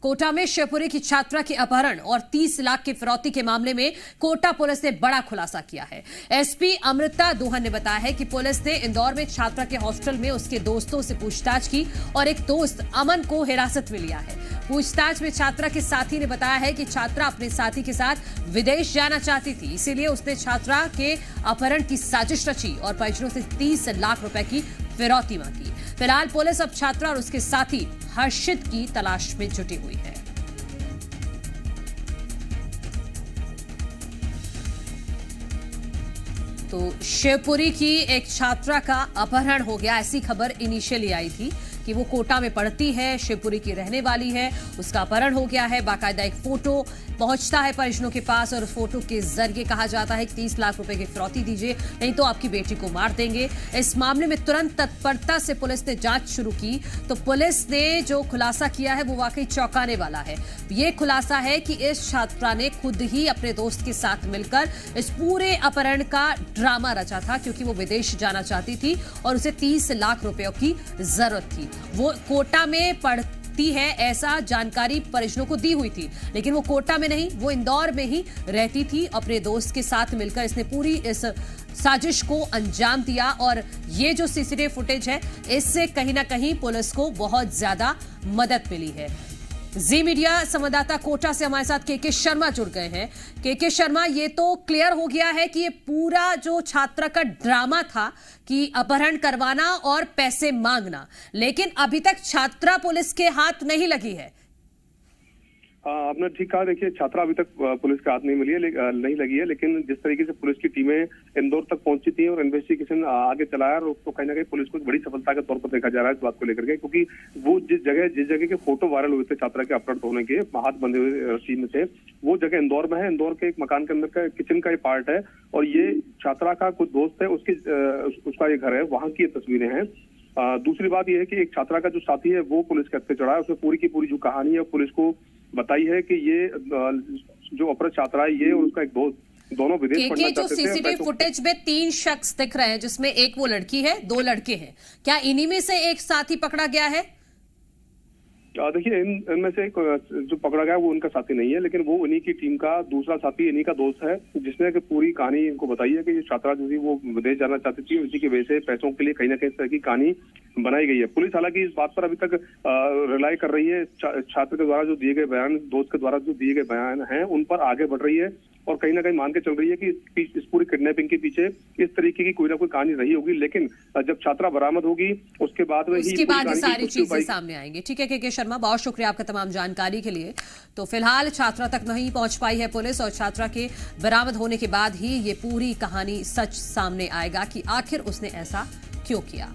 कोटा में शिवपुरी की छात्रा के अपहरण और 30 लाख की फिरौती के मामले में कोटा पुलिस ने बड़ा खुलासा किया है। एसपी अमृता दोहन ने बताया है कि पुलिस ने इंदौर में छात्रा के हॉस्टल में उसके दोस्तों से पूछताछ की और एक दोस्त अमन को हिरासत में लिया है। पूछताछ में छात्रा के साथी ने बताया है कि छात्रा अपने साथी के साथ विदेश जाना चाहती थी, इसीलिए उसने छात्रा के अपहरण की साजिश रची और परिजनों से 30 लाख रुपए की फिरौती मांगी। फिलहाल पुलिस अब छात्रा और उसके साथी हर्षित की तलाश में जुटी हुई है। तो शिवपुरी की एक छात्रा का अपहरण हो गया, ऐसी खबर इनिशियली आई थी कि वो कोटा में पढ़ती है, शिवपुरी की रहने वाली है, उसका अपहरण हो गया है। बाकायदा एक फोटो पहुंचता है परिजनों के पास और फोटो के जरिए कहा जाता है कि 30 लाख रुपए की फिरौती दीजिए, नहीं तो आपकी बेटी को मार देंगे। इस मामले में तुरंत तत्परता से पुलिस ने जांच शुरू की। तो पुलिस ने जो खुलासा किया है वो वाकई चौंकाने वाला है। ये खुलासा है कि इस छात्रा ने खुद ही अपने दोस्त के साथ मिलकर इस पूरे अपहरण का ड्रामा रचा था, क्योंकि वो विदेश जाना चाहती थी और उसे 30 लाख रुपयों की जरूरत थी। वो कोटा में पढ़ती है, ऐसा जानकारी परिजनों को दी हुई थी, लेकिन वो कोटा में नहीं, वो इंदौर में ही रहती थी। अपने दोस्त के साथ मिलकर इसने पूरी इस साजिश को अंजाम दिया और ये जो सीसीटीवी फुटेज है, इससे कहीं ना कहीं पुलिस को बहुत ज्यादा मदद मिली है। जी मीडिया संवाददाता कोटा से हमारे साथ केके शर्मा जुड़ गए हैं। केके शर्मा, ये तो क्लियर हो गया है कि ये पूरा जो छात्रा का ड्रामा था कि अपहरण करवाना और पैसे मांगना, लेकिन अभी तक छात्रा पुलिस के हाथ नहीं लगी है। आपने ठीक कहा। देखिए, छात्रा अभी तक पुलिस के हाथ नहीं लगी है, लेकिन जिस तरीके से पुलिस की टीमें इंदौर तक पहुंची थी और इन्वेस्टिगेशन आगे चलाया, और तो कहीं ना कहीं पुलिस को एक बड़ी सफलता के तौर पर देखा जा रहा है इस बात को लेकर के, क्योंकि वो जिस जगह के फोटो वायरल हुए थे छात्रा के अपहरण होने के, हाथ बंधे हुए रस्सी में थे, वो जगह इंदौर में है। इंदौर के एक मकान के अंदर का किचन का ये पार्ट है और ये छात्रा का कुछ दोस्त है, उसका ये घर है, वहां की ये तस्वीरें हैं। दूसरी बात यह है कि एक छात्रा का जो साथी है वो पुलिस के हत्थे चढ़ा है, उसने पूरी की पूरी जो कहानी है पुलिस को बताई है कि ये जो अपहृत छात्रा है, ये और उसका एक दोस्त दोनों विदेश पढ़ना चाहते थे। जो सीसीटीवी फुटेज में 3 शख्स दिख रहे हैं, जिसमें एक वो लड़की है, 2 लड़के हैं, क्या इन्हीं में से एक साथी पकड़ा गया है? देखिए, इनमें से जो पकड़ा गया वो उनका साथी नहीं है, लेकिन वो उन्हीं की टीम का दूसरा साथी, इन्हीं का दोस्त है, जिसने कि पूरी कहानी इनको बताई है कि ये छात्रा जो थी वो विदेश जाना चाहती थी, उसी की वजह से पैसों के लिए कहीं ना कहीं इस तरह की कहानी बनाई गई है। पुलिस हालांकि इस बात पर अभी तक रिलाई कर रही है। छात्र के द्वारा जो दिए गए बयान, दोस्त के द्वारा जो दिए गए बयान हैं, उन पर आगे बढ़ रही है और कहीं ना कहीं मान के चल रही है कि इस पूरी किडनैपिंग के पीछे इस तरीके की कोई ना कोई कहानी रही होगी। लेकिन जब छात्रा बरामद होगी उसके बाद सारी चीजें सामने आएंगी। ठीक है केके शर्मा, बहुत शुक्रिया आपका तमाम जानकारी के लिए। तो फिलहाल छात्रा तक नहीं पहुंच पाई है पुलिस और छात्रा के बरामद होने के बाद ही ये पूरी कहानी सच सामने आएगा कि आखिर उसने ऐसा क्यों किया।